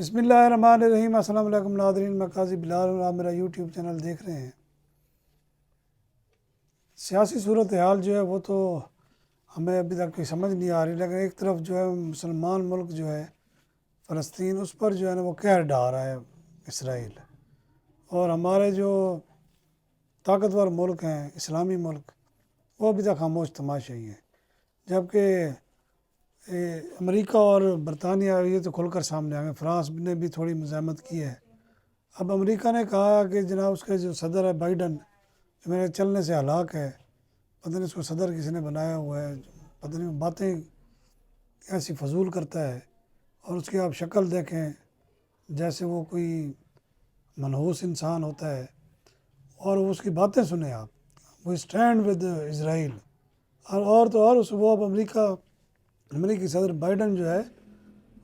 बिस्मिल्लाहिर्रहमानिर्रहीम। अस्सलाम वालेकुम नाज़रीन, मैं काज़ी बिलाल और आप मेरा यूट्यूब चैनल देख रहे हैं। सियासी सूरत हाल जो है वो तो हमें अभी तक कोई समझ नहीं आ रही, लेकिन एक तरफ जो है मुसलमान मुल्क जो है फ़लस्तीन, उस पर जो है ना वो कहर ढा रहा है इसराइल, और हमारे जो ताकतवर मुल्क हैं इस्लामी मुल्क वो अभी तक खामोश तमाशाई हैं। जबकि अमेरिका और बरतानिया ये तो खुलकर सामने आ गए, फ्रांस ने भी थोड़ी मज़ाहमत की है। अब अमेरिका ने कहा कि जनाब उसके जो सदर है बाइडन, जो मेरे चलने से हलाक है, पता नहीं उसको सदर किसी ने बनाया हुआ है, पता नहीं बातें ऐसी फजूल करता है, और उसकी आप शक्ल देखें जैसे वो कोई मनहूस इंसान होता है, और उसकी बातें सुने आप, वो स्टैंड विद इसराइल। और तो और वो अब अमेरिकी सदर बाइडन जो है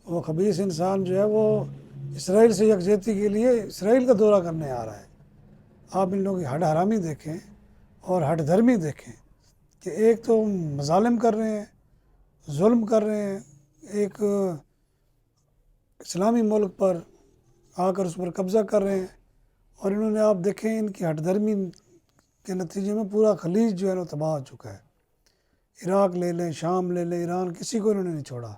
वो खबीस इंसान जो है वो इसराइल से यकजहती के लिए इसराइल का दौरा करने आ रहा है। आप इन लोगों की हड हरामी देखें और हड धर्मी देखें कि एक तो मजालिम कर रहे हैं, जुल्म कर रहे हैं, एक इस्लामी मुल्क पर आकर उस पर कब्ज़ा कर रहे हैं, और इन्होंने आप देखें इनकी हड धर्मी के नतीजे में पूरा खलीज जो है ना तबाह हो चुका है। इराक़ ले लें, शाम ले लें, ईरान, किसी को इन्होंने नहीं छोड़ा।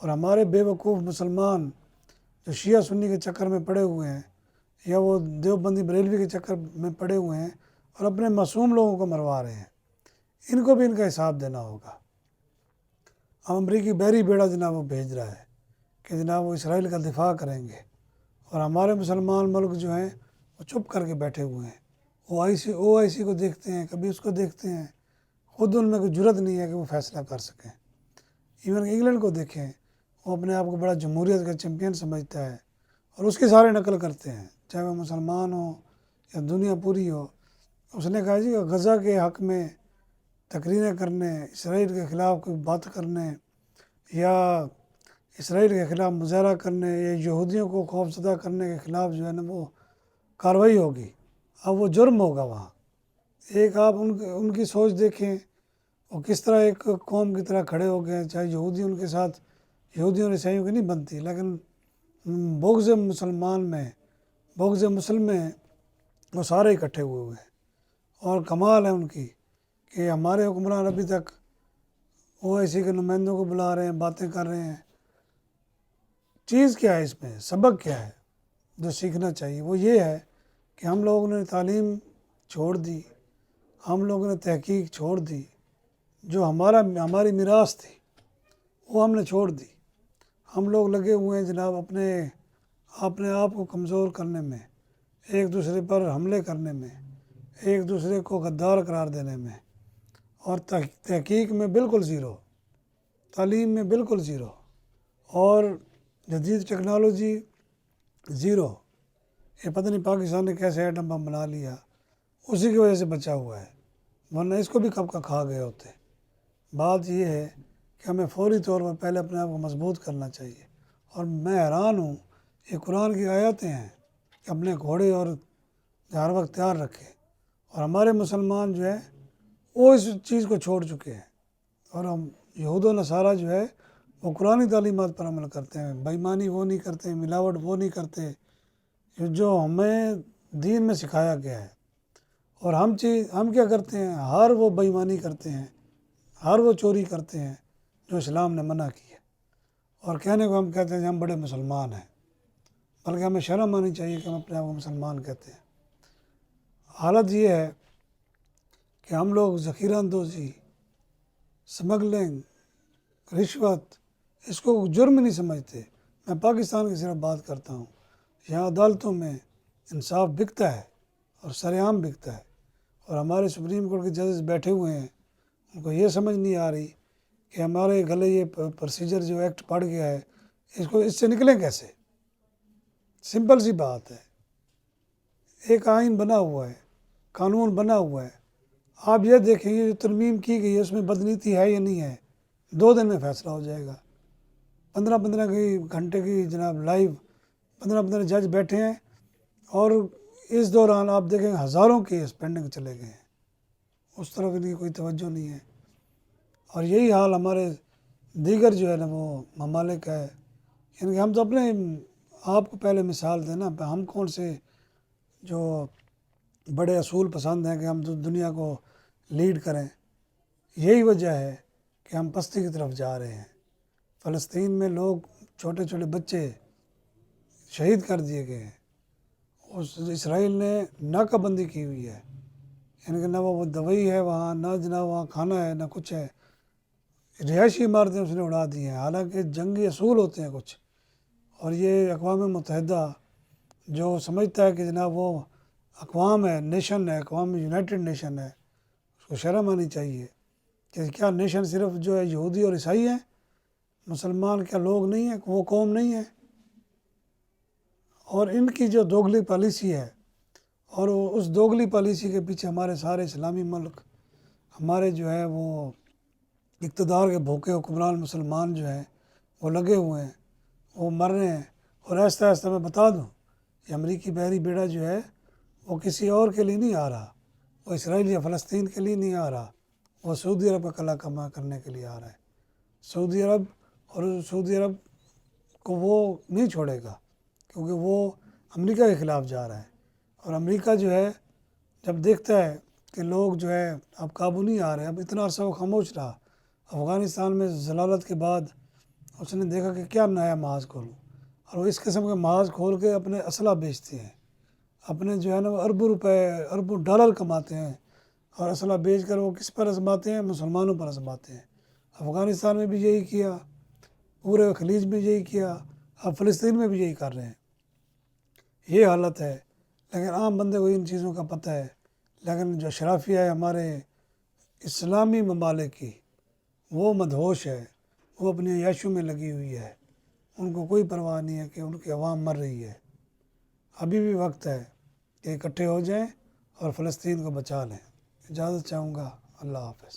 और हमारे बेवकूफ़ मुसलमान जो शिया सुन्नी के चक्कर में पड़े हुए हैं, या वो देवबंदी बरेलवी के चक्कर में पड़े हुए हैं और अपने मासूम लोगों को मरवा रहे हैं, इनको भी इनका हिसाब देना होगा। अब अमरीकी बहरी बेड़ा जनाब वो भेज रहा है कि जनाब वो इसराइल का दिफा करेंगे, और हमारे मुसलमान मुल्क जो हैं वो चुप करके बैठे हुए हैं। OIC को देखते हैं, कभी उसको देखते हैं, ख़ुद उनमें कोई जुर्रत नहीं है कि वो फ़ैसला कर सकें। इवन इंग्लैंड को देखें, वो अपने आप को बड़ा जमहूरियत का चैम्पियन समझता है और उसकी सारे नकल करते हैं, चाहे वो मुसलमान हो या दुनिया पूरी हो। उसने कहा जी गज़ा के हक़ में तकरीरें करने, इसराइल के ख़िलाफ़ कोई बात करने या इसराइल के ख़िलाफ़ मुज़ाहरा करने या यहूदियों को खौफज़दा करने के ख़िलाफ़ जो है ना वो कार्रवाई होगी। अब वो जुर्म होगा वहाँ। एक आप उनकी सोच देखें, वो किस तरह एक कौम की तरह खड़े हो गए। चाहे यहूदी उनके साथ, यहूदियों और ईसाइयों की नहीं बनती, लेकिन बुग़्ज़ मुसलमान में, बुग़्ज़ मुस्लिम में वो सारे इकट्ठे हुए हैं। और कमाल है उनकी कि हमारे हुक्मरान अभी तक OIC के नुमाइंदों को बुला रहे हैं, बातें कर रहे हैं। चीज़ क्या है इसमें, सबक क्या है जो सीखना चाहिए? वो ये है कि हम लोगों ने तालीम छोड़ दी, हम लोगों ने तहकीक छोड़ दी, जो हमारी मीरास थी वो हमने छोड़ दी। हम लोग लगे हुए हैं जनाब अपने आप को कमज़ोर करने में, एक दूसरे पर हमले करने में, एक दूसरे को गद्दार करार देने में, और तहकीक में बिल्कुल ज़ीरो, तालीम में बिल्कुल ज़ीरो, और जदीद टेक्नोलॉजी ज़ीरो। ये पता नहीं पाकिस्तान ने कैसे एटम बम बना लिया, उसी की वजह से बचा हुआ है, वरना इसको भी कब का खा गए होते। बात ये है कि हमें फ़ौरी तौर पर पहले अपने आप को मजबूत करना चाहिए। और मैं हैरान हूँ, ये कुरान की आयतें हैं कि अपने घोड़े और हर वक्त तैयार रखें, और हमारे मुसलमान जो है वो इस चीज़ को छोड़ चुके हैं, और हम यहूद और नसारा जो है वो कुरानी तालीमात पर अमल करते हैं। बेईमानी वो नहीं करते, मिलावट वो नहीं करते जो हमें दीन में सिखाया गया है। और हम क्या करते हैं, हर वो बेईमानी करते हैं, हर वो चोरी करते हैं जो इस्लाम ने मना की है, और कहने को हम कहते हैं कि हम बड़े मुसलमान हैं, बल्कि हमें शर्म आनी चाहिए कि हम अपने आप को मुसलमान कहते हैं। हालत ये है कि हम लोग ज़ख़ीरा अंदोज़ी, स्मगलिंग, रिश्वत, इसको जुर्म नहीं समझते। मैं पाकिस्तान की सिर्फ बात करता हूँ। यहाँ अदालतों में इंसाफ बिकता है और सरेआम बिकता है, और हमारे सुप्रीम कोर्ट के जजेस बैठे हुए हैं, उनको ये समझ नहीं आ रही कि हमारे गले ये प्रोसीजर जो एक्ट पड़ गया है, इससे निकलें कैसे। सिंपल सी बात है, एक आइन बना हुआ है, कानून बना हुआ है, आप ये देखेंगे जो तरमीम की गई है उसमें बदनीति है या नहीं है, 2 दिन में फ़ैसला हो जाएगा। 15 घंटे की जनाब लाइव 15 जज बैठे हैं, और इस दौरान आप देखेंगे हज़ारों केस पेंडिंग चले गए हैं, उस तरफ इनकी कोई तवज्जो नहीं है। और यही हाल हमारे दीगर जो है ना वो ममालिक है, यानी कि हम तो آپ کو پہلے مثال دینا، ہم کون سے جو بڑے اصول پسند ہیں کہ ہم دنیا کو لیڈ کریں. یہی وجہ ہے کہ ہم پستی کی طرف جا رہے ہیں. فلسطین میں لوگ چھوٹے چھوٹے بچے شہید کر دیے گئے ہیں. اسرائیل نے ناکہ بندی کی ہوئی ہے، یعنی کہ نہ وہ دوائی ہے وہاں، نہ جناب وہاں کھانا ہے، نہ کچھ ہے. رہائشی عمارتیں اس نے اڑا دی ہیں، حالانکہ جنگی اصول ہوتے ہیں کچھ. اور یہ اقوام متحدہ جو سمجھتا ہے کہ جناب وہ اقوام ہے، نیشن ہے، اقوام یونائٹڈ نیشن ہے، اس کو شرم آنی چاہیے کہ کیا نیشن صرف جو ہے یہودی اور عیسائی ہیں؟ مسلمان کیا لوگ نہیں ہیں؟ وہ قوم نہیں ہے؟ اور ان کی جو دوگلی پالیسی ہے، اور اس دوگلی پالیسی کے پیچھے ہمارے سارے اسلامی ملک، ہمارے جو ہے وہ اقتدار کے بھوکے حکمران مسلمان جو ہیں وہ لگے ہوئے ہیں، وہ مر رہے ہیں. اور آہستہ آہستہ میں بتا دوں، یہ امریکی بحری بیڑا جو ہے وہ کسی اور کے لیے نہیں آ رہا، وہ اسرائیل یا فلسطین کے لیے نہیں آ رہا، وہ سعودی عرب کا کلا کما کرنے کے لیے آ رہا ہے. سعودی عرب، اور سعودی عرب کو وہ نہیں چھوڑے گا، کیونکہ وہ امریکہ کے خلاف جا رہا ہے. اور امریکہ جو ہے جب دیکھتا ہے کہ لوگ جو ہے اب قابو نہیں آ رہے، اب اتنا عرصہ وہ خاموش رہا، افغانستان میں ضلالت کے بعد اس نے دیکھا کہ کیا نیا محاذ کھولوں، اور وہ اس قسم کے محاذ کھول کے اپنے اسلحہ بیچتے ہیں، اپنے جو ہے نا وہ اربوں روپے، اربوں ڈالر کماتے ہیں، اور اسلحہ بیچ کر وہ کس پر آزماتے ہیں؟ مسلمانوں پر آزماتے ہیں. افغانستان میں بھی یہی کیا، پورے خلیج میں یہی کیا، اب فلسطین میں بھی یہی کر رہے ہیں. یہ حالت ہے. لیکن عام بندے کو ان چیزوں کا پتہ ہے، لیکن جو اشرافیہ ہے ہمارے اسلامی ممالک کی، وہ مدہوش ہے، وہ اپنی عیاشیوں میں لگی ہوئی ہے. ان کو کوئی پرواہ نہیں ہے کہ ان کی عوام مر رہی ہے. ابھی بھی وقت ہے کہ اکٹھے ہو جائیں اور فلسطین کو بچا لیں. اجازت چاہوں گا. اللہ حافظ.